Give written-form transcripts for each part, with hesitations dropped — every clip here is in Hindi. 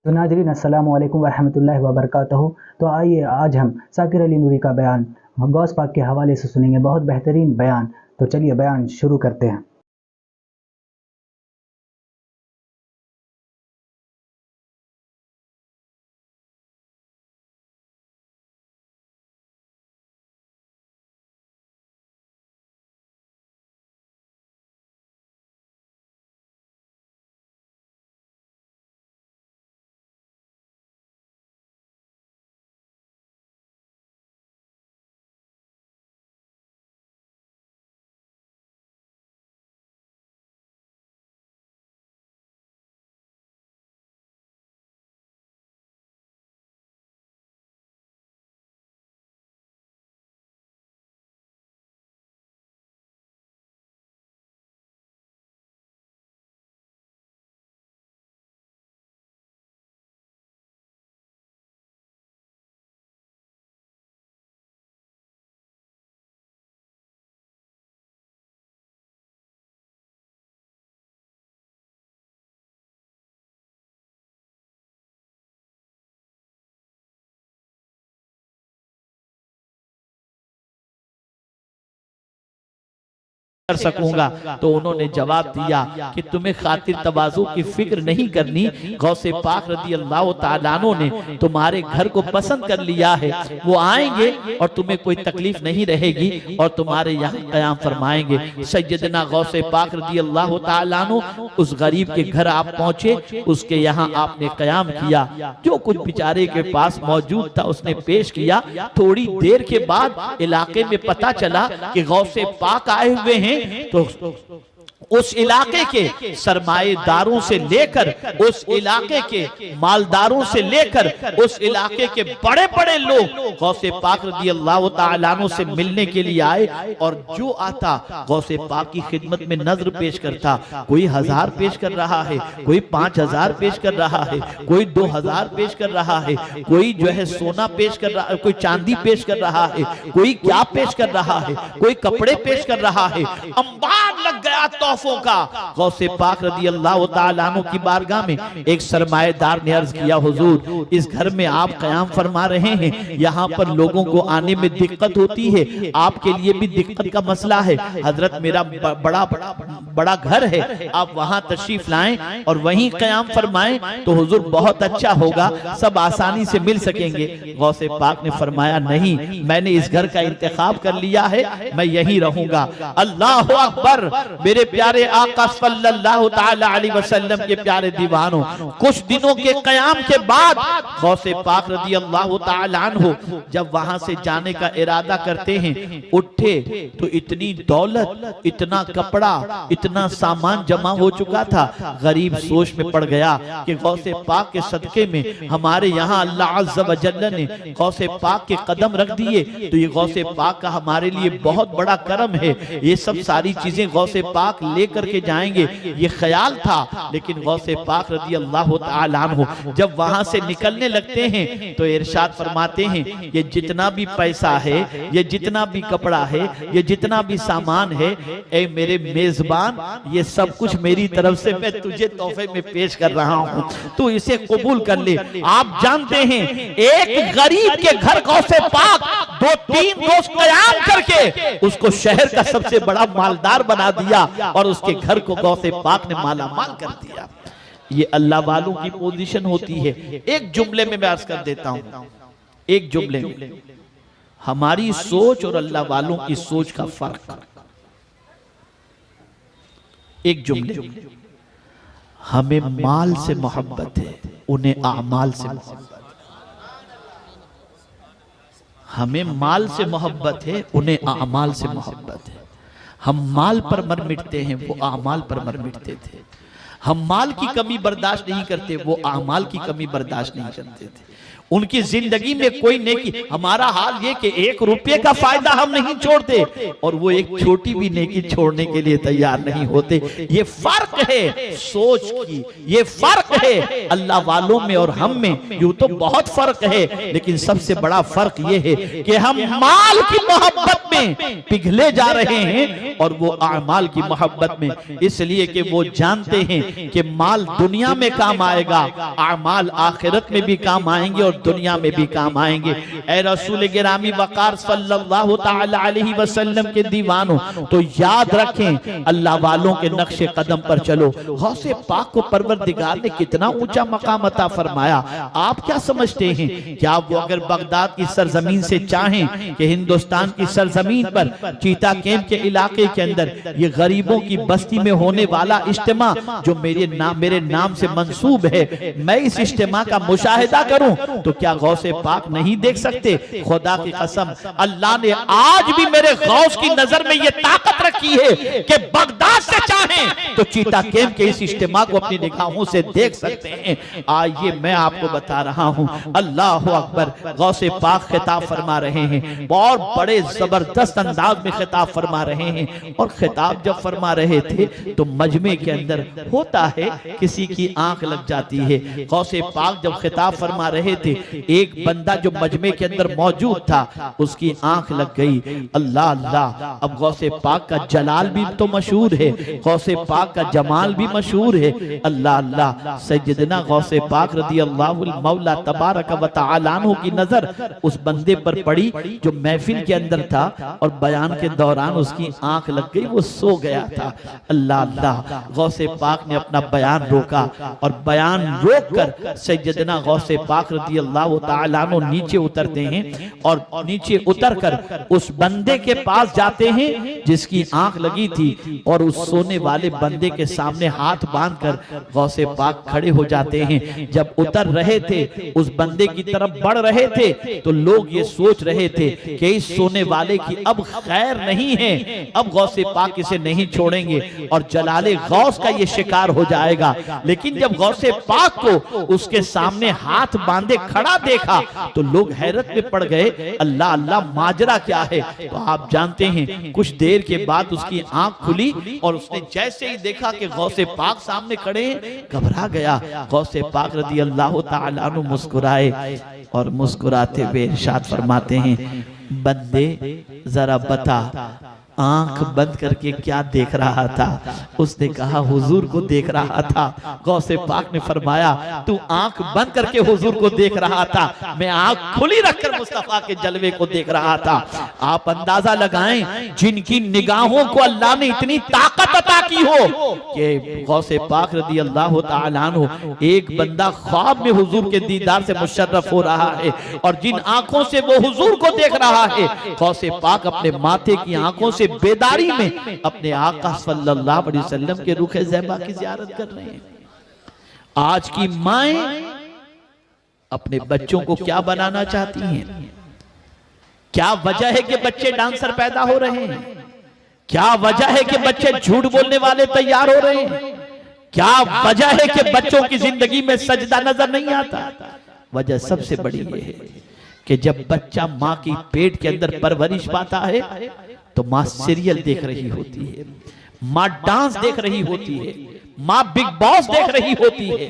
तो नाज़रीन अस्सलामु अलैकुम वरहमतुल्लाहि वबरकातुहू। तो आइए आज हम साकिर अली नूरी का बयान गौस पाक के हवाले से सुनेंगे। बहुत बेहतरीन बयान। तो चलिए बयान शुरू करते हैं। कर सकूंगा। तो उन्होंने जवाब दिया कि तुम्हें खातिर तवाज़ु की फिक्र नहीं करनी। गौसे पाक रज़ी अल्लाह तआला अन्हु ने तुम्हारे घर को पसंद कर लिया है। वो आएंगे और तुम्हें कोई तकलीफ नहीं रहेगी और तुम्हारे यहाँ क़याम फरमाएंगे। सैयदना गौसे पाक रज़ी अल्लाह तआला अन्हु उस गरीब के घर आप पहुंचे, उसके यहाँ आपने क़याम किया। जो कुछ बेचारे के पास मौजूद था उसने पेश किया। थोड़ी देर के बाद इलाके में पता चला कि गौसे पाक आए हुए हैं। तो उस इलाके के सरमाएदारों से लेकर, उस इलाके के मालदारों से लेकर, उस इलाके के बड़े बड़े लोग गौसे पाक रज़ी अल्लाह तआला अन्हु से मिलने के लिए आए। और जो आता गौसे पाक की खिदमत में नजर पेश करता। कोई 1000 पेश कर रहा है, कोई 5000 पेश कर रहा है, कोई 2000 पेश कर रहा है, कोई जो है सोना पेश कर रहा है, कोई चांदी पेश कर रहा है, कोई क्या पेश कर रहा है, कोई कपड़े पेश कर रहा है। अंबार लग गया तोहफों का। गौसे पाक रज़ी अल्लाह तआला अन्हु की बारगाह में एक सरमाएदार ने अर्ज किया, हुजूर इस घर में आप क़याम फरमा रहे हैं, यहाँ पर लोगों को आने में दिक्कत होती है, आपके लिए भी दिक्कत का मसला है। हजरत मेरा बड़ा घर है, आप वहाँ तशरीफ लाएं और वहीं क़याम फरमाएं तो हुजूर बहुत अच्छा होगा, सब आसानी से मिल सकेंगे। गौसे पाक ने फरमाया, नहीं, मैंने इस घर का इंतखाब कर लिया है, मैं यहीं रहूंगा। अल्लाह अकबर। मेरे प्यारे आका सल्लल्लाहु तआला अलैहि वसल्लम के प्यारे दीवानों, कुछ दिनों के क़याम के बाद गौसे पाक रज़ी अल्लाह तआला अन्हु जब वहां से जाने का इरादा करते हैं, उठे तो इतनी दौलत, इतना कपड़ा, इतना सामान जमा हो चुका था। गरीब सोच में पड़ गया कि गौसे पाक के सदके में हमारे यहाँ अल्लाह अज़्ज़ व जल्ल ने गौसे पाक के कदम रख दिए, तो ये गौसे पाक का हमारे लिए बहुत बड़ा करम है। ये सब सारी चीजें गौसे पाक लेकर के जाएंगे, ये ख्याल था। लेकिन गौसे पाक रज़ी अल्लाह तआला अन्हु जब वहां से निकलने लगते हैं तो इरशाद फरमाते हैं, ये जितना भी पैसा है, ये जितना भी कपड़ा है, ये जितना भी सामान है, ए मेरे मेजबान, ये सब कुछ मेरी तरफ से मैं तुझे तोहफे में पेश कर रहा हूँ, तू इसे कबूल कर ले। आप जानते हैं एक गरीब के घर गौसे पाक 2-3 रोज क़याम करके उसको शहर का सबसे बड़ा मालदार बना दिया और उसके घर को गौसे पाक ने माला माल कर दिया। ये अल्लाह वालों की पोजीशन होती है। एक जुमले में मैं अर्ज कर देता हूं, एक जुमले में हमारी सोच और अल्लाह वालों की सोच का फर्क। एक जुमले, हमें माल से मोहब्बत है, उन्हें आमाल से मोहब्बत। हमें माल से मोहब्बत है, उन्हें आमाल से मोहब्बत है। हम माल पर मर मिटते हैं, वो आमाल पर मर मिटते थे। हम माल की कमी बर्दाश्त नहीं करते, वो आमाल की कमी बर्दाश्त नहीं करते थे। उनकी जिंदगी में कोई नेकी, हमारा हाल ये कि 1 रुपये का फायदा हम नहीं छोड़ते और वो एक छोटी भी नेकी छोड़ने के लिए तैयार नहीं होते। ये फर्क है सोच की, ये फर्क है अल्लाह वालों में और हम में। यूं तो बहुत फर्क है, लेकिन सबसे बड़ा फर्क ये है कि हम माल की मोहब्बत में पिघले जा रहे हैं और वो आमाल की मोहब्बत में, इसलिए कि वो जानते हैं हैं कि माल दुनिया में काम आएगा, आमाल आखिरत में भी काम आएंगे और दुनिया में भी काम आएंगे। ऐ रसूल गिरामी वकार सल्लल्लाहु तआला अलैहि वसल्लम के दीवानों, तो याद रखें अल्लाह वालों के नक्शे कदम पर चलो। गौसे पाक को परवरदिगार ने कितना ऊंचा मकाम अता फरमाया। आप क्या समझते हैं, क्या वो अगर बगदाद की सरजमीन से चाहें कि हिंदुस्तान की सरजमीन पर चीता कैंप के इलाके के अंदर ये गरीबों की बस्ती में होने वाला इज्तिमा जो मेरे नाम से मंसूब है, मैं इस इज्तिमा का मुशाहिदा करूं तो क्या गौसे पाक नहीं देख सकते? खुदा की कसम, अल्लाह ने आज भी मेरे गौस की नजर में ये ताकत रखी है कि बगदाद से चाहें तो चीता कैंप के इस इज्तिमा को अपनी निगाहों से देख सकते हैं। आइए मैं आपको बता रहा हूं, अल्लाह अकबर, गौसे पाक खिताब फरमा रहे हैं, बहुत बड़े जबरदस्त अंदाज में खिताब फरमा रहे हैं। और खिताब जब फरमा रहे थे तो मजमे के अंदर होता है किसी की आंख लग जाती है। गौसे पाक जब खिताब फरमा रहे थे, एक बंदा जो मजमे के अंदर मौजूद था उसकी आंख लग गई। अल्लाह अल्लाह, अब गौसे पाक का जलाल भी तो मशहूर है, गौसे पाक का जमाल भी मशहूर है। अल्लाह अल्लाह, सैयदना गौसे पाक रज़ी अल्लाहु मौला तबारक व तआला अन्हु की नजर उस बंदे पर पड़ी जो महफिल के अंदर था और बयान के दौरान उसकी आंख लग गई, वो सो गया था। अल्लाह अल्लाह, गौसे पाक ने अपना बयान रोका और बयान रोक कर सैयदना गौसे पाक रज़ी अल्लाहु तआला अन्हु नीचे उतरते हैं और नीचे उतर कर उस बंदे के पास जाते हैं जिसकी आंख लगी थी और उस सोने वाले बंदे के सामने हाथ बांधकर गौसे पाक खड़े हो जाते हैं। जब उतर रहे थे, उस बंदे की तरफ बढ़ रहे थे तो लोग ये सोच रहे थे कि इस सोने वाले की अब खैर नहीं है, अब गौसे पाक इसे नहीं छोड़ेंगे और जलाले गौस का ये शिकार हो जाएगा। लेकिन जब गौसे पाक को उसके सामने हाथ बांधे खड़ा देखा तो लोग हैरत में पड़ गए, अल्लाह अल्लाह, माजरा क्या है? तो आप जानते हैं कुछ देर के बाद उसकी आंख खुली और उसने जैसे ही देखा कि गौसे पाक सामने खड़े हैं, घबरा गया। गौसे पाक रज़ी अल्लाह तआला अन्हु मुस्कुराए और मुस्कुराते हुए इरशाद फरमाते हैं, बंदे जरा बता आंख बंद करके क्या देख रहा था? उसने कहा हुजूर को देख रहा था। गौसे पाक ने फरमाया तू आंख बंद करके हुजूर को देख रहा था, मैं आंख खुली रखकर मुस्तफा के जलवे को देख रहा था। आप अंदाजा लगाएं जिनकी निगाहों को अल्लाह ने इतनी ताकत अता की हो कि गौसे पाक रज़ी अल्लाह तआला अन्हु, एक बंदा ख्वाब में हुजूर के दीदार से मुशर्रफ हो रहा है और जिन आंखों से वो हुजूर को देख रहा है, गौसे पाक अपने माथे की आंखों से बेदारी में अपने आका सल्लल्लाहु अलैहि वसल्लम के रुखे ज़ैबा की ज़ियारत कर रहे हैं। आज की माएं अपने बच्चों को क्या बनाना चाहती हैं? क्या वजह है कि बच्चे डांसर पैदा हो रहे हैं? क्या वजह है कि बच्चे झूठ बोलने वाले तैयार हो रहे हैं? क्या वजह है कि बच्चों की जिंदगी में सजदा नजर नहीं आता? वजह सबसे बड़ी ये है कि जब बच्चा माँ की पेट के अंदर परवरिश पाता है तो माँ सीरियल देख रही होती है, माँ डांस देख रही होती है, माँ बिग बॉस देख रही होती है,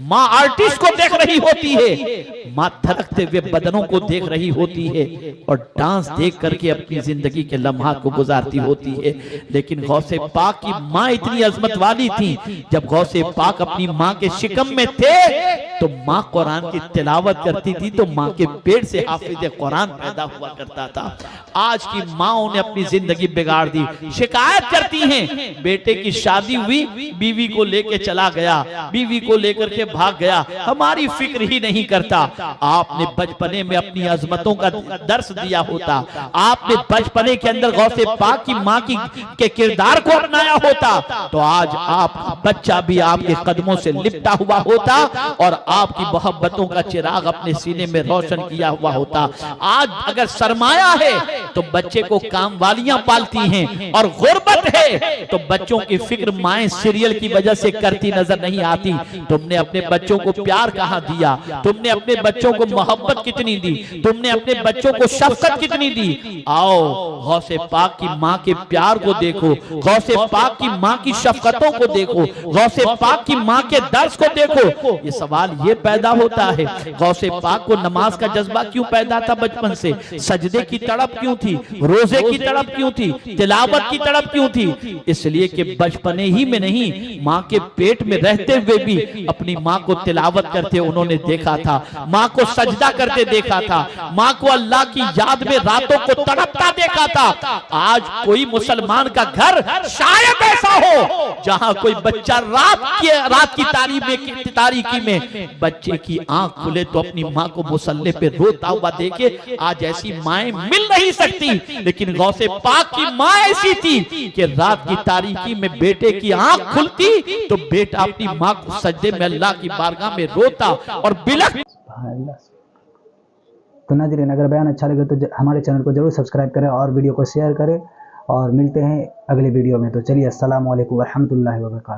माँ आर्टिस्ट को देख रही होती है, माँ धड़कते हुए बदनों को देख रही होती है और डांस देख करके अपनी जिंदगी के लम्हात को गुजारती होती है। लेकिन गौसे पाक की माँ इतनी अजमत वाली थी, जब गौसे पाक अपनी माँ के शिकम में थे तो माँ कुरान की तिलावत करती थी तो माँ के पेट से हाफिज कुरान पैदा हुआ करता था। आज की माँओं ने अपनी जिंदगी बिगाड़ दी, शिकायत करती हैं बेटे की शादी हुई, बीवी को लेके चला गया, बीवी को लेकर के भाग गया, हमारी फिक्र ही नहीं करता। आपने बचपने में अपनी अजमतों का दर्स दिया होता, आपने बचपने के अंदर गौसे पाक की माँ की के किरदार को अपनाया होता तो आज आप बच्चा भी आपके कदमों से लिपटा हुआ होता और आपकी मोहब्बतों का चिराग अपने सीने में रोशन किया हुआ होता। आज अगर सरमाया है तो बच्चे को काम वालियां पालती हैं और गुर्बत है तो बच्चों की फिक्र माएं सीरियल की वजह से करती नजर नहीं आती। तुमने अपने बच्चों को प्यार कहाँ दिया? तुमने अपने बच्चों को मोहब्बत कितनी दी? तुमने अपने बच्चों को शफकत कितनी दी? आओ गौसे पाक की माँ के प्यार को देखो, गौसे पाक की माँ की शफकतों को देखो, गौसे पाक की माँ के दर्स को देखो। ये सवाल ये पैदा होता है गौसे पाक को नमाज का जज्बा क्यों पैदा था बचपन से? सजदे की तड़प क्यों थी, रोजे की तड़प क्यों थी, तिलावत की तड़प क्यों थी? इसलिए कि बचपने ही में नहीं, माँ के पेट में रहते हुए भी अपनी माँ को तिलावत करते उन्होंने देखा था, माँ को सजदा करते देखा था, माँ को अल्लाह की याद में रातों को तड़पता देखा था। आज कोई मुसलमान का घर शायद ऐसा हो जहां कोई बच्चा रात की तारीकी में बच्चे की आंख खुले तो अपनी माँ को मुसल्ले पे रोता हुआ देखे। आज ऐसी माएं मिल नहीं सकती, लेकिन गौसे पाक की माँ ऐसी थी कि रात की तारीकी में बेटे की आंख खुलती तो बेटा अपनी माँ को सजदे में अल्लाह की बारगाह में रोता और बिलख। तो नाज़रीन, अगर बयान अच्छा लगे तो हमारे चैनल को जरूर सब्सक्राइब करें और वीडियो को शेयर करें, और मिलते हैं अगले वीडियो में। तो चलिए, अस्सलाम वालेकुम व रहमतुल्लाहि व बरकातहू।